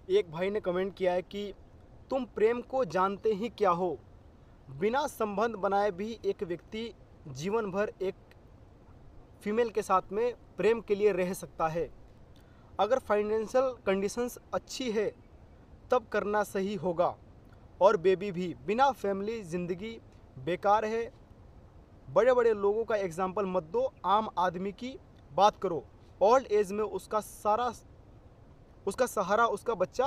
एक भाई ने कमेंट किया है कि तुम प्रेम को जानते ही क्या हो। बिना संबंध बनाए भी एक व्यक्ति जीवन भर एक फीमेल के साथ में प्रेम के लिए रह सकता है। अगर फाइनेंशियल कंडीशंस अच्छी है तब करना सही होगा। और बेबी भी, बिना फैमिली ज़िंदगी बेकार है। बड़े बड़े लोगों का एग्जाम्पल मत दो, आम आदमी की बात करो। ओल्ड एज में उसका सहारा उसका बच्चा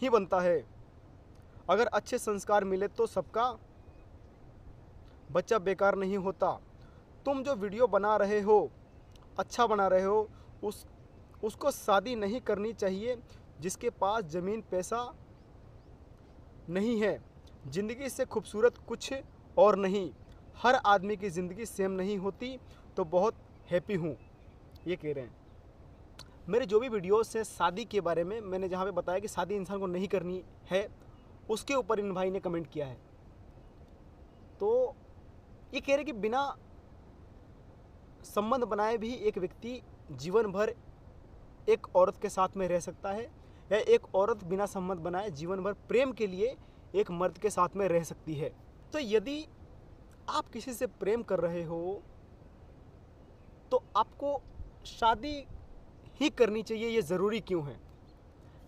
ही बनता है। अगर अच्छे संस्कार मिले तो सबका बच्चा बेकार नहीं होता। तुम जो वीडियो बना रहे हो, अच्छा बना रहे हो, उसको शादी नहीं करनी चाहिए जिसके पास ज़मीन पैसा नहीं है। ज़िंदगी से खूबसूरत कुछ और नहीं। हर आदमी की ज़िंदगी सेम नहीं होती। तो बहुत हैप्पी हूँ, ये कह रहे हैं। मेरे जो भी वीडियोस हैं शादी के बारे में, मैंने जहाँ पे बताया कि शादी इंसान को नहीं करनी है, उसके ऊपर इन भाई ने कमेंट किया है। तो ये कह रहे कि बिना संबंध बनाए भी एक व्यक्ति जीवन भर एक औरत के साथ में रह सकता है, या एक औरत बिना संबंध बनाए जीवन भर प्रेम के लिए एक मर्द के साथ में रह सकती है। तो यदि आप किसी से प्रेम कर रहे हो तो आपको शादी ही करनी चाहिए, ये ज़रूरी क्यों है?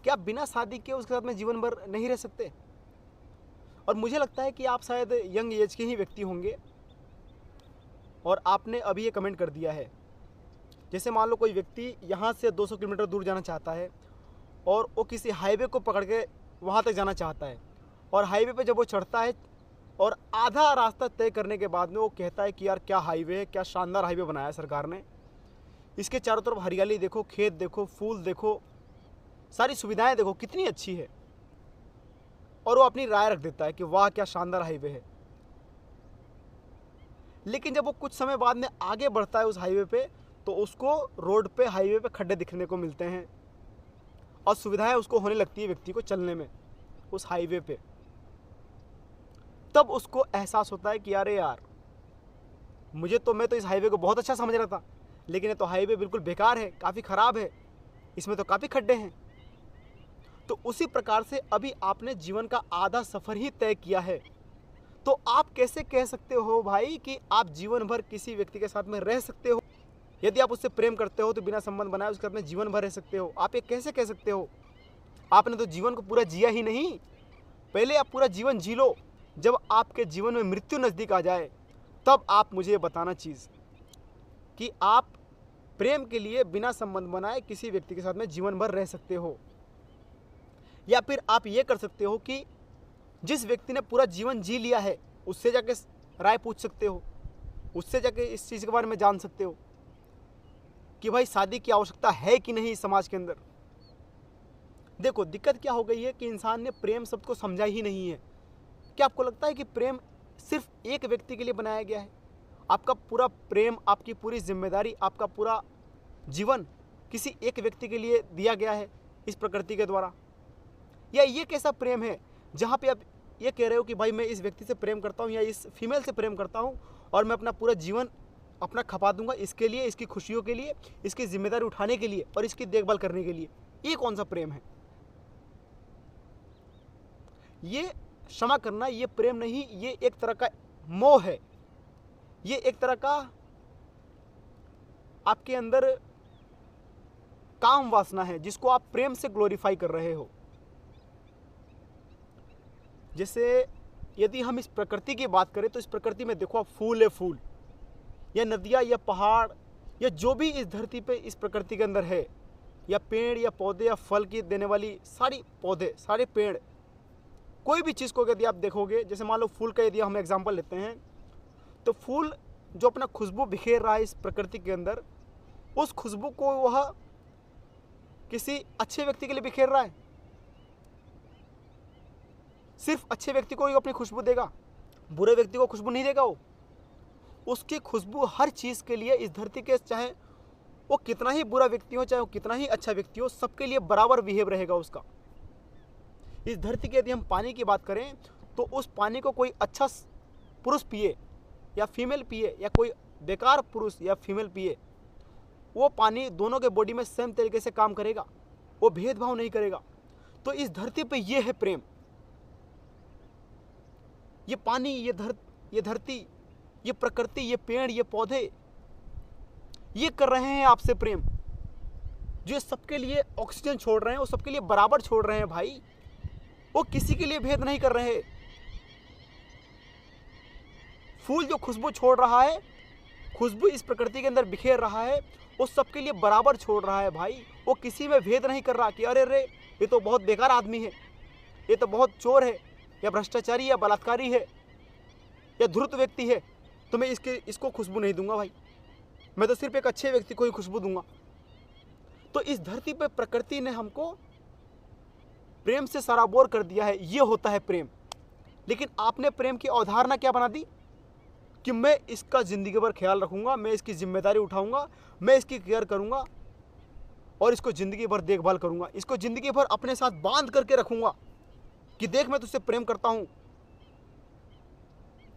क्या आप बिना शादी के उसके साथ में जीवन भर नहीं रह सकते? और मुझे लगता है कि आप शायद यंग एज के ही व्यक्ति होंगे और आपने अभी ये कमेंट कर दिया है। जैसे मान लो कोई व्यक्ति यहाँ से 200 किलोमीटर दूर जाना चाहता है और वो किसी हाईवे को पकड़ के वहाँ तक जाना चाहता है, और हाईवे पे जब वो चढ़ता है और आधा रास्ता तय करने के बाद में वो कहता है कि यार क्या हाईवे है, क्या शानदार हाईवे बनाया है सरकार ने। इसके चारों तरफ हरियाली देखो, खेत देखो, फूल देखो, सारी सुविधाएं देखो कितनी अच्छी है। और वो अपनी राय रख देता है कि वाह क्या शानदार हाईवे है। लेकिन जब वो कुछ समय बाद में आगे बढ़ता है उस हाईवे पे, तो उसको रोड पे, हाईवे पे खड्डे दिखने को मिलते हैं और सुविधाएं उसको होने लगती है व्यक्ति को चलने में उस हाईवे पे। तब उसको एहसास होता है कि अरे यार, मैं तो इस हाईवे को बहुत अच्छा समझ रहा था, लेकिन ये तो हाईवे बिल्कुल बेकार है, काफ़ी ख़राब है, इसमें तो काफ़ी खड्डे हैं। तो उसी प्रकार से अभी आपने जीवन का आधा सफ़र ही तय किया है। तो आप कैसे कह सकते हो भाई कि आप जीवन भर किसी व्यक्ति के साथ में रह सकते हो? यदि आप उससे प्रेम करते हो तो बिना संबंध बनाए उसके साथ में जीवन भर रह सकते हो? आप ये कैसे कह सकते हो? आपने तो जीवन को पूरा जिया ही नहीं। पहले आप पूरा जीवन जी लो, जब आपके जीवन में मृत्यु नज़दीक आ जाए तब आप मुझे बताना चीज़ कि आप प्रेम के लिए बिना संबंध बनाए किसी व्यक्ति के साथ में जीवन भर रह सकते हो। या फिर आप ये कर सकते हो कि जिस व्यक्ति ने पूरा जीवन जी लिया है उससे जाके राय पूछ सकते हो, उससे जाके इस चीज़ के बारे में जान सकते हो कि भाई शादी की आवश्यकता है कि नहीं समाज के अंदर। देखो दिक्कत क्या हो गई है कि इंसान ने प्रेम शब्द को समझा ही नहीं है। क्या आपको लगता है कि प्रेम सिर्फ एक व्यक्ति के लिए बनाया गया है? आपका पूरा प्रेम, आपकी पूरी जिम्मेदारी, आपका पूरा जीवन किसी एक व्यक्ति के लिए दिया गया है इस प्रकृति के द्वारा? या ये कैसा प्रेम है जहाँ पे आप ये कह रहे हो कि भाई मैं इस व्यक्ति से प्रेम करता हूँ या इस फीमेल से प्रेम करता हूँ और मैं अपना पूरा जीवन अपना खपा दूंगा इसके लिए, इसकी खुशियों के लिए, इसकी जिम्मेदारी उठाने के लिए और इसकी देखभाल करने के लिए? ये कौन सा प्रेम है? ये क्षमा करना, ये प्रेम नहीं, ये एक तरह का मोह है। ये एक तरह का आपके अंदर काम वासना है जिसको आप प्रेम से ग्लोरीफाई कर रहे हो। जैसे यदि हम इस प्रकृति की बात करें तो इस प्रकृति में देखो आप, फूल है, फूल या नदियाँ या पहाड़ या जो भी इस धरती पे इस प्रकृति के अंदर है, या पेड़ या पौधे या फल की देने वाली सारी पौधे, सारे पेड़, कोई भी चीज़ को यदि आप देखोगे, जैसे मान लो फूल का यदि हम एग्जांपल लेते हैं, तो फूल जो अपना खुशबू बिखेर रहा है इस प्रकृति के अंदर, उस खुशबू को वह किसी अच्छे व्यक्ति के लिए बिखेर रहा है? सिर्फ अच्छे व्यक्ति को ही अपनी खुशबू देगा, बुरे व्यक्ति को खुशबू नहीं देगा। वो उसकी खुशबू हर चीज़ के लिए इस धरती के, चाहे वो कितना ही बुरा व्यक्ति हो, चाहे वो कितना ही अच्छा व्यक्ति हो, सबके लिए बराबर बिहेव रहेगा उसका। इस धरती के यदि हम पानी की बात करें तो उस पानी को कोई अच्छा पुरुष पिए या फीमेल पिए, या कोई बेकार पुरुष या फीमेल पिए, वो पानी दोनों के बॉडी में सेम तरीके से काम करेगा, वो भेदभाव नहीं करेगा। तो इस धरती पे ये है प्रेम। ये पानी, ये धरती, ये प्रकृति, ये पेड़, ये पौधे, ये कर रहे हैं आपसे प्रेम। जो सबके लिए ऑक्सीजन छोड़ रहे हैं, वो सबके लिए बराबर छोड़ रहे हैं भाई। वो किसी के लिए भेद नहीं कर रहे। फूल जो खुशबू छोड़ रहा है, खुशबू इस प्रकृति के अंदर बिखेर रहा है, वो सबके लिए बराबर छोड़ रहा है भाई। वो किसी में भेद नहीं कर रहा कि अरे रे ये तो बहुत बेकार आदमी है, ये तो बहुत चोर है, या भ्रष्टाचारी, या बलात्कारी है, या धूर्त व्यक्ति है, तो मैं इसको खुशबू नहीं दूंगा भाई, मैं तो सिर्फ एक अच्छे व्यक्ति को ही खुशबू दूंगा। तो इस धरती पे प्रकृति ने हमको प्रेम से सराबोर कर दिया है। ये होता है प्रेम। लेकिन आपने प्रेम की अवधारणा क्या बना दी कि मैं इसका ज़िंदगी भर ख्याल रखूंगा, मैं इसकी जिम्मेदारी उठाऊंगा, मैं इसकी केयर करूंगा और इसको ज़िंदगी भर देखभाल करूंगा, इसको ज़िंदगी भर अपने साथ बांध करके रखूंगा कि देख मैं तुझसे प्रेम करता हूं,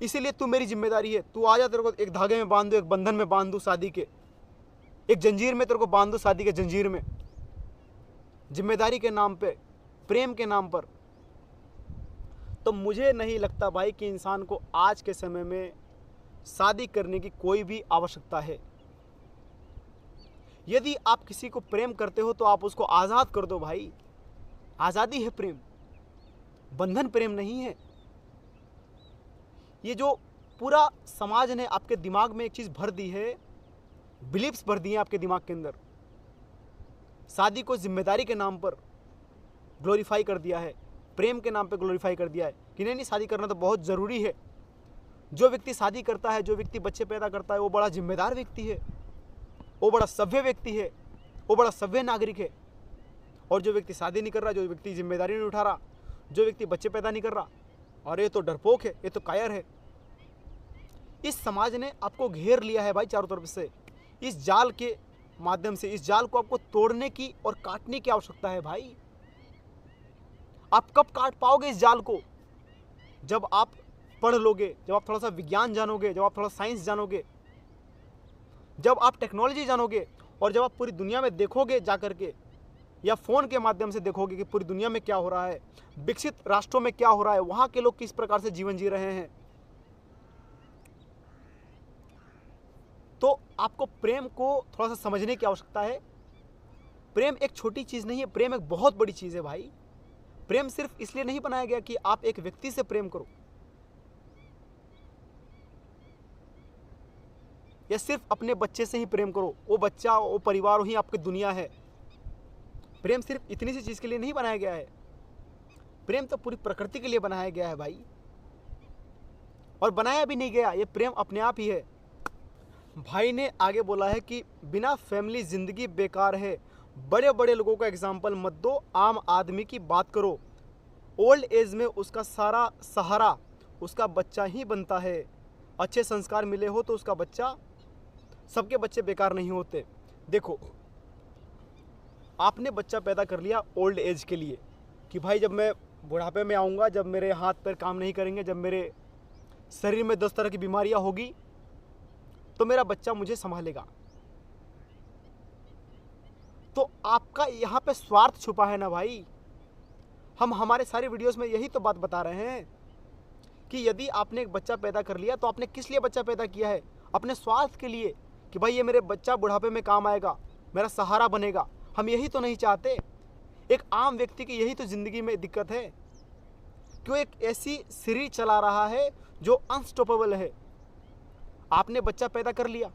इसीलिए तू मेरी जिम्मेदारी है। तू आ जा, तेरे को एक धागे में बांध दूँ, एक बंधन में बांध दूँ, शादी के एक जंजीर में तेरे को बांध दूँ, शादी के जंजीर में, जिम्मेदारी के नाम पे, प्रेम के नाम पर। तो मुझे नहीं लगता भाई कि इंसान को आज के समय में शादी करने की कोई भी आवश्यकता है। यदि आप किसी को प्रेम करते हो तो आप उसको आज़ाद कर दो भाई। आज़ादी है प्रेम, बंधन प्रेम नहीं है। ये जो पूरा समाज ने आपके दिमाग में एक चीज़ भर दी है, बिलीफ्स भर दी हैं आपके दिमाग के अंदर, शादी को जिम्मेदारी के नाम पर ग्लोरीफाई कर दिया है, प्रेम के नाम पे ग्लोरीफाई कर दिया है कि नहीं शादी करना तो बहुत ज़रूरी है। जो व्यक्ति शादी करता है, जो व्यक्ति बच्चे पैदा करता है, वो बड़ा जिम्मेदार व्यक्ति है, वो बड़ा सभ्य व्यक्ति है, वो बड़ा सभ्य नागरिक है। और जो व्यक्ति शादी नहीं कर रहा, जो व्यक्ति जिम्मेदारी नहीं उठा रहा, जो व्यक्ति बच्चे पैदा नहीं कर रहा, और ये तो डरपोक है, ये तो कायर है। इस समाज ने आपको घेर लिया है भाई चारों तरफ से। इस जाल के माध्यम से, इस जाल को आपको तोड़ने की और काटने की आवश्यकता है भाई। आप कब काट पाओगे इस जाल को? जब आप पढ़ लोगे, जब आप थोड़ा सा विज्ञान जानोगे, जब आप थोड़ा साइंस जानोगे, जब आप टेक्नोलॉजी जानोगे, और जब आप पूरी दुनिया में देखोगे जा करके, या फ़ोन के माध्यम से देखोगे कि पूरी दुनिया में क्या हो रहा है, विकसित राष्ट्रों में क्या हो रहा है, वहाँ के लोग किस प्रकार से जीवन जी रहे हैं, तो आपको प्रेम को थोड़ा सा समझने की आवश्यकता है। प्रेम एक छोटी चीज़ नहीं है, प्रेम एक बहुत बड़ी चीज़ है भाई। प्रेम सिर्फ इसलिए नहीं बनाया गया कि आप एक व्यक्ति से प्रेम करो, या सिर्फ अपने बच्चे से ही प्रेम करो, वो बच्चा, वो परिवार ही आपकी दुनिया है। प्रेम सिर्फ इतनी सी चीज़ के लिए नहीं बनाया गया है। प्रेम तो पूरी प्रकृति के लिए बनाया गया है भाई, और बनाया भी नहीं गया, ये प्रेम अपने आप ही है। भाई ने आगे बोला है कि बिना फैमिली ज़िंदगी बेकार है। बड़े बड़े लोगों का एग्जाम्पल मत दो, आम आदमी की बात करो। ओल्ड एज में उसका सारा सहारा उसका बच्चा ही बनता है। अच्छे संस्कार मिले हो तो उसका बच्चा, सबके बच्चे बेकार नहीं होते। देखो, आपने बच्चा पैदा कर लिया ओल्ड एज के लिए कि भाई जब मैं बुढ़ापे में आऊँगा, जब मेरे हाथ पैर काम नहीं करेंगे, जब मेरे शरीर में 10 तरह की बीमारियाँ होगी, तो मेरा बच्चा मुझे संभालेगा। तो आपका यहाँ पे स्वार्थ छुपा है ना भाई। हम हमारे सारे वीडियोस में यही तो बात बता रहे हैं कि यदि आपने एक बच्चा पैदा कर लिया तो आपने किस लिए बच्चा पैदा किया है? अपने स्वार्थ के लिए, कि भाई ये मेरे बच्चा बुढ़ापे में काम आएगा, मेरा सहारा बनेगा। हम यही तो नहीं चाहते। एक आम व्यक्ति की यही तो ज़िंदगी में दिक्कत है कि वो एक ऐसी सीढ़ी चला रहा है जो अनस्टॉपेबल है। आपने बच्चा पैदा कर लिया,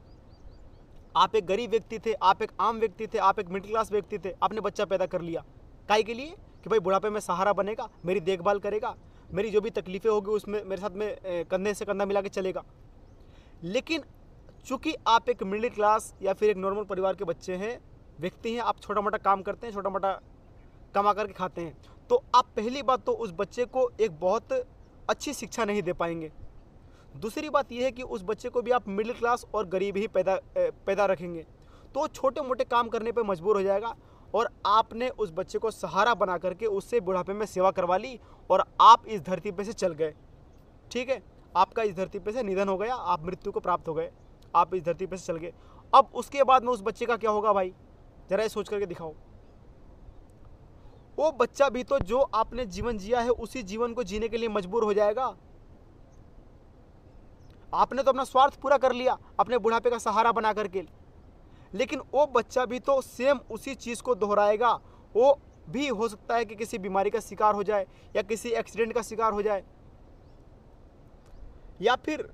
आप एक गरीब व्यक्ति थे, आप एक आम व्यक्ति थे, आप एक मिडिल क्लास व्यक्ति थे, आपने बच्चा पैदा कर लिया काहे के लिए? कि भाई बुढ़ापे में सहारा बनेगा, मेरी देखभाल करेगा, मेरी जो भी तकलीफ़ें होगी उसमें मेरे साथ में कंधे से कंधा मिला के चलेगा। लेकिन चूँकि आप एक मिडिल क्लास या फिर एक नॉर्मल परिवार के बच्चे हैं, व्यक्ति हैं, आप छोटा मोटा काम करते हैं, छोटा मोटा कमा करके खाते हैं, तो आप पहली बात तो उस बच्चे को एक बहुत अच्छी शिक्षा नहीं दे पाएंगे। दूसरी बात यह है कि उस बच्चे को भी आप मिडिल क्लास और गरीब ही पैदा रखेंगे, तो छोटे मोटे काम करने पर मजबूर हो जाएगा। और आपने उस बच्चे को सहारा बना करके उससे बुढ़ापे में सेवा करवा ली और आप इस धरती पे से चल गए। ठीक है, आपका इस धरती पे से निधन हो गया, आप मृत्यु को प्राप्त हो गए, आप इस धरती पे से चल गए। अब उसके बाद में उस बच्चे का क्या होगा भाई? जरा ये सोच करके दिखाओ। वो बच्चा भी तो जो आपने जीवन जिया है उसी जीवन को जीने के लिए मजबूर हो जाएगा। आपने तो अपना स्वार्थ पूरा कर लिया अपने बुढ़ापे का सहारा बना करके, लेकिन वो बच्चा भी तो सेम उसी चीज को दोहराएगा। वो भी हो सकता है कि किसी बीमारी का शिकार हो जाए या किसी एक्सीडेंट का शिकार हो जाए, या फिर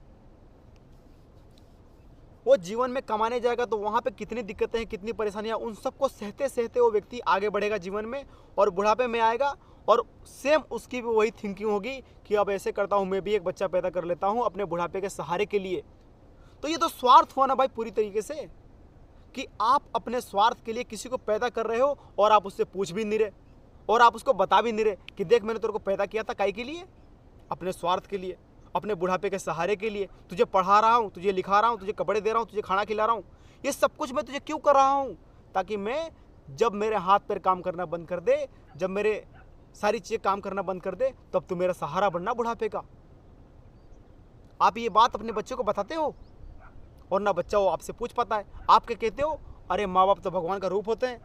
वो जीवन में कमाने जाएगा तो वहां पे कितनी दिक्कतें हैं, कितनी परेशानियां, उन सबको सहते सहते वो व्यक्ति आगे बढ़ेगा जीवन में और बुढ़ापे में आएगा और सेम उसकी भी वही थिंकिंग होगी कि अब ऐसे करता हूं, मैं भी एक बच्चा पैदा कर लेता हूं अपने बुढ़ापे के सहारे के लिए। तो ये तो स्वार्थ हुआ ना भाई पूरी तरीके से, कि आप अपने स्वार्थ के लिए किसी को पैदा कर रहे हो और आप उससे पूछ भी नहीं रहे और आप उसको बता भी नहीं रहे कि देख मैंने तेरे को पैदा किया था काहे के लिए, अपने स्वार्थ के लिए, अपने बुढ़ापे के सहारे के लिए। तुझे पढ़ा रहा हूँ, तुझे लिखा रहा हूँ, तुझे कपड़े दे रहा हूँ, तुझे खाना खिला रहा हूँ, ये सब कुछ मैं तुझे क्यों कर रहा हूँ, ताकि मैं जब मेरे हाथ पैर काम करना बंद कर दे, जब मेरे सारी चीज़ें काम करना बंद कर दे, तब तू मेरा सहारा बनना बुढ़ापे का। आप ये बात अपने बच्चे को बताते हो और ना बच्चा वो आपसे पूछ पाता है। आप क्या कहते हो, अरे माँ बाप तो भगवान का रूप होते हैं,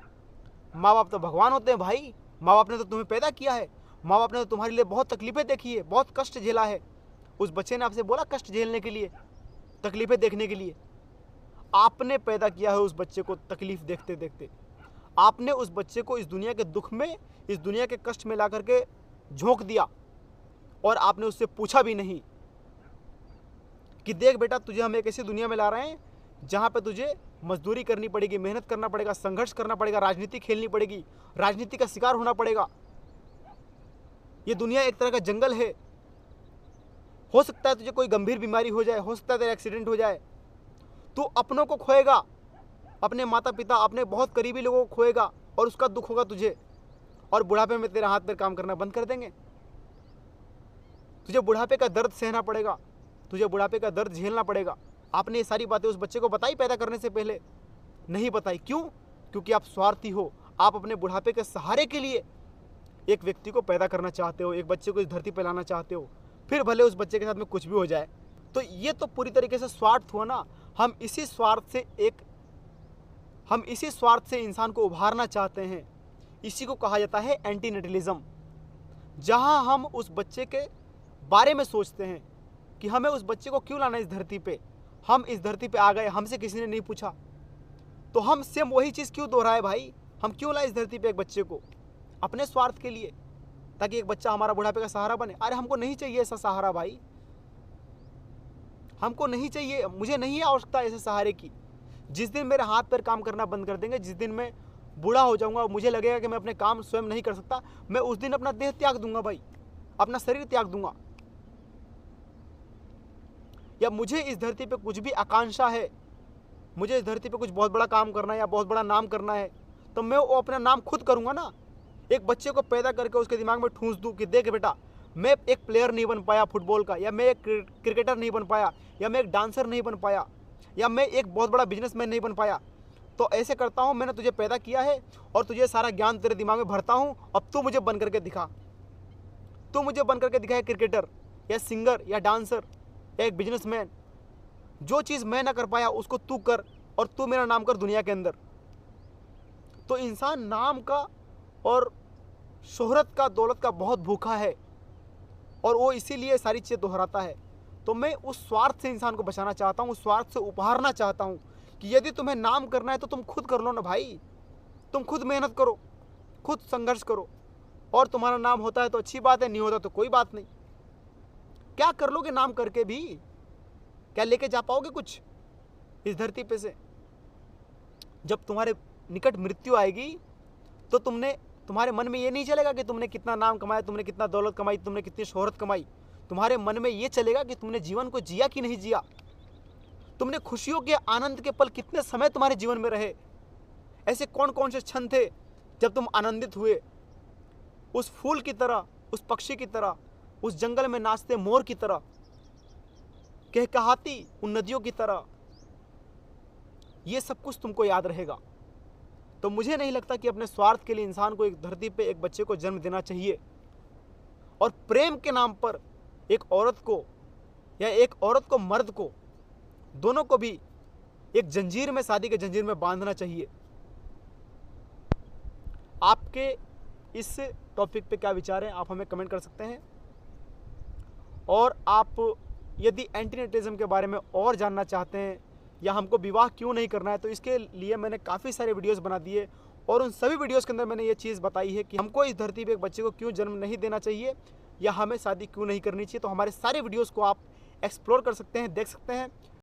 माँ बाप तो भगवान होते हैं भाई, माँ बाप ने तो तुम्हें पैदा किया है, माँ बाप ने तो तुम्हारे लिए बहुत तकलीफें देखी है, बहुत कष्ट झेला है। उस बच्चे ने आपसे बोला कष्ट झेलने के लिए, तकलीफें देखने के लिए? आपने पैदा किया है उस बच्चे को तकलीफ देखते देखते। आपने उस बच्चे को इस दुनिया के दुख में, इस दुनिया के कष्ट में ला करके झोंक दिया और आपने उससे पूछा भी नहीं कि देख बेटा तुझे हम एक ऐसी दुनिया में ला रहे हैं जहाँ पे तुझे मजदूरी करनी पड़ेगी, मेहनत करना पड़ेगा, संघर्ष करना पड़ेगा, राजनीति खेलनी पड़ेगी, राजनीति का शिकार होना पड़ेगा। ये दुनिया एक तरह का जंगल है। हो सकता है तुझे कोई गंभीर बीमारी हो जाए, हो सकता है तेरा एक्सीडेंट हो जाए, तू अपनों को खोएगा, अपने माता पिता, अपने बहुत करीबी लोगों को खोएगा और उसका दुख होगा तुझे, और बुढ़ापे में तेरा हाथ पैर काम करना बंद कर देंगे। तुझे बुढ़ापे का दर्द सहना पड़ेगा, तुझे बुढ़ापे का दर्द झेलना पड़ेगा। आपने ये सारी बातें उस बच्चे को बताई पैदा करने से पहले? नहीं बताई। क्यों? क्योंकि आप स्वार्थी हो। आप अपने बुढ़ापे के सहारे के लिए एक व्यक्ति को पैदा करना चाहते हो, एक बच्चे को इस धरती पर लाना चाहते हो, फिर भले उस बच्चे के साथ में कुछ भी हो जाए। तो ये तो पूरी तरीके से स्वार्थ हुआ ना। हम इसी स्वार्थ से इंसान को उभारना चाहते हैं। इसी को कहा जाता है एंटीनेटलिज्म, जहां हम उस बच्चे के बारे में सोचते हैं कि हमें उस बच्चे को क्यों लाना इस धरती पे, हम इस धरती पे आ गए, हमसे किसी ने नहीं पूछा, तो हम सेम वही चीज़ क्यों दोहराए भाई? हम क्यों लाए इस धरती पे एक बच्चे को अपने स्वार्थ के लिए, ताकि एक बच्चा हमारा बुढ़ापे का सहारा बने? अरे हमको नहीं चाहिए ऐसा सहारा भाई, हमको नहीं चाहिए, मुझे नहीं है आवश्यकता ऐसे सहारे की। जिस दिन मेरे हाथ पैर काम करना बंद कर देंगे, जिस दिन मैं बूढ़ा हो जाऊंगा और मुझे लगेगा कि मैं अपने काम स्वयं नहीं कर सकता, मैं उस दिन अपना देह त्याग दूंगा भाई, अपना शरीर त्याग दूंगा। या मुझे इस धरती पे कुछ भी आकांक्षा है, मुझे इस धरती पे कुछ बहुत बड़ा काम करना है या बहुत बड़ा नाम करना है, तो मैं वो अपना नाम खुद करूंगा ना। एक बच्चे को पैदा करके उसके दिमाग में ठूंस दूं कि देख बेटा मैं एक प्लेयर नहीं बन पाया फुटबॉल का, या मैं एक क्रिकेटर नहीं बन पाया, या मैं एक डांसर नहीं बन पाया, या मैं एक बहुत बड़ा बिजनेसमैन नहीं बन पाया, तो ऐसे करता हूँ, मैंने तुझे पैदा किया है और तुझे सारा ज्ञान तेरे दिमाग में भरता हूँ, अब तू मुझे बन करके दिखा, तू मुझे बन करके दिखा, क्रिकेटर या सिंगर या डांसर या एक बिजनेसमैन। जो चीज़ मैं ना कर पाया उसको तू कर और तू मेरा नाम कर दुनिया के अंदर। तो इंसान नाम का और शोहरत का, दौलत का बहुत भूखा है और वो इसीलिए सारी चीज़ें दोहराता है। तो मैं उस स्वार्थ से इंसान को बचाना चाहता हूँ, उस स्वार्थ से उपहारना चाहता हूँ कि यदि तुम्हें नाम करना है तो तुम खुद कर लो ना भाई, तुम खुद मेहनत करो, खुद संघर्ष करो, और तुम्हारा नाम होता है तो अच्छी बात है, नहीं होता तो कोई बात नहीं। क्या कर लोगे नाम करके भी? क्या लेके जा पाओगे कुछ इस धरती पे से? जब तुम्हारे निकट मृत्यु आएगी तो तुम्हारे मन में ये नहीं चलेगा कि तुमने कितना नाम कमाया, तुमने कितना दौलत कमाई, तुमने कितनी शोहरत कमाई। तुम्हारे मन में ये चलेगा कि तुमने जीवन को जिया कि नहीं जिया, तुमने खुशियों के, आनंद के पल कितने समय तुम्हारे जीवन में रहे, ऐसे कौन कौन से क्षण थे जब तुम आनंदित हुए, उस फूल की तरह, उस पक्षी की तरह, उस जंगल में नाचते मोर की तरह, कहकहाती उन नदियों की तरह। ये सब कुछ तुमको याद रहेगा। तो मुझे नहीं लगता कि अपने स्वार्थ के लिए इंसान को एक धरती पे एक बच्चे को जन्म देना चाहिए और प्रेम के नाम पर एक औरत को या एक औरत को मर्द को, दोनों को भी एक जंजीर में, शादी के जंजीर में बांधना चाहिए। आपके इस टॉपिक पे क्या विचार है, आप हमें कमेंट कर सकते हैं। और आप यदि एंटीनेटलिज्म के बारे में और जानना चाहते हैं या हमको विवाह क्यों नहीं करना है, तो इसके लिए मैंने काफ़ी सारे वीडियोस बना दिए और उन सभी वीडियोस के अंदर मैंने ये चीज़ बताई है कि हमको इस धरती पे एक बच्चे को क्यों जन्म नहीं देना चाहिए या हमें शादी क्यों नहीं करनी चाहिए। तो हमारे सारे वीडियोस को आप एक्सप्लोर कर सकते हैं, देख सकते हैं।